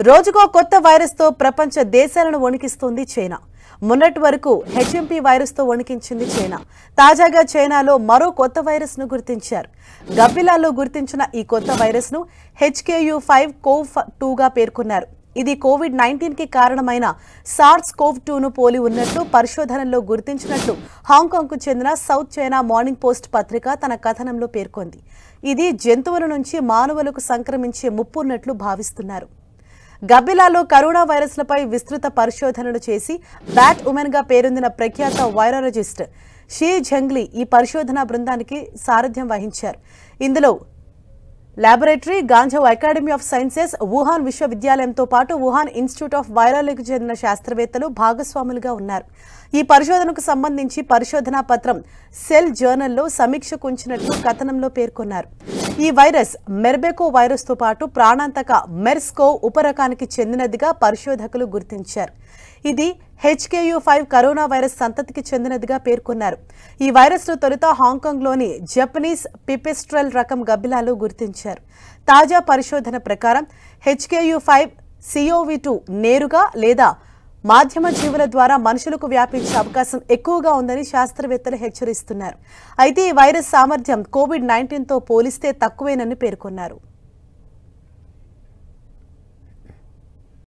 రోజుకో కొత్త వైరస్ తో ప్రపంచ దేశాలను వణికిస్తుంది చైనా. మొన్నటి వరకు హెచ్ఎంపీ వైరస్ తో వణికించింది చైనా. తాజాగా చైనాలో మరో కొత్త వైరస్ ను గుర్తించారు. గబ్బిలాల్లో గుర్తించిన ఈ కొత్త వైరస్ ను HKU5CoV2 గా పేర్కొన్నారు. ఇది కోవిడ్-19 కి కారణమైన SARS-CoV-2 ను పోలి ఉన్నట్లు పరిశోధనల్లో గుర్తించినట్లు హాంకాంగ్ కు చెందిన సౌత్ చైనా మార్నింగ్ పోస్ట్ పత్రిక తన కథనంలో పేర్కొంది. ఇది జంతువుల నుంచి మానవులకు సంక్రమించే ముప్పు ఉన్నట్లు భావిస్తున్నారు. గబ్బిలాలో కరోనా వైరస్లపై విస్తృత పరిశోధనలు చేసి బ్యాట్ ఉమెన్ గా పేరొందిన ప్రఖ్యాత వైరాలజిస్ట్ షీ ఝంగ్లీ ఈ పరిశోధనా బృందానికి సారథ్యం వహించారు. ఇందులో laboratory, Ganzhou academy of sciences, Wuhan విశ్వవిద్యాలయంతో పాటు వుహాన్ ఇన్స్టిట్యూట్ ఆఫ్ వైరాలజీకి చెందిన శాస్త్రవేత్తలు భాగస్వాములుగా ఉన్నారు. ఈ పరిశోధనకు సంబంధించి పరిశోధనా పత్రం సెల్ జర్నల్లో సమీక్షకు ఉంచినట్లు కథనంలో పేర్కొన్నారు. ఈ వైరస్ మెర్బెకో వైరస్ తో పాటు ప్రాణాంతక మెర్స్కోవ్ ఉపరకానికి చెందినదిగా పరిశోధకులు గుర్తించారు. ఇది HKU5 కరోనా వైరస్ సంతతికి చెందినదిగా పేర్కొన్నారు. ఈ వైరస్ ను తొలుత హాంకాంగ్లోని జపనీస్ పిపెస్ట్రల్ రకం గబ్బిలాలు గుర్తించారు. తాజా పరిశోధన ప్రకారం HKU5CoV2 నేరుగా లేదా మాధ్యమ జీవుల ద్వారా మనుషులకు వ్యాపించే అవకాశం ఎక్కువగా ఉందని శాస్త్రవేత్తలు హెచ్చరిస్తున్నారు. అయితే ఈ వైరస్ సామర్థ్యం కోవిడ్-19 తో పోలిస్తే తక్కువేనని పేర్కొన్నారు.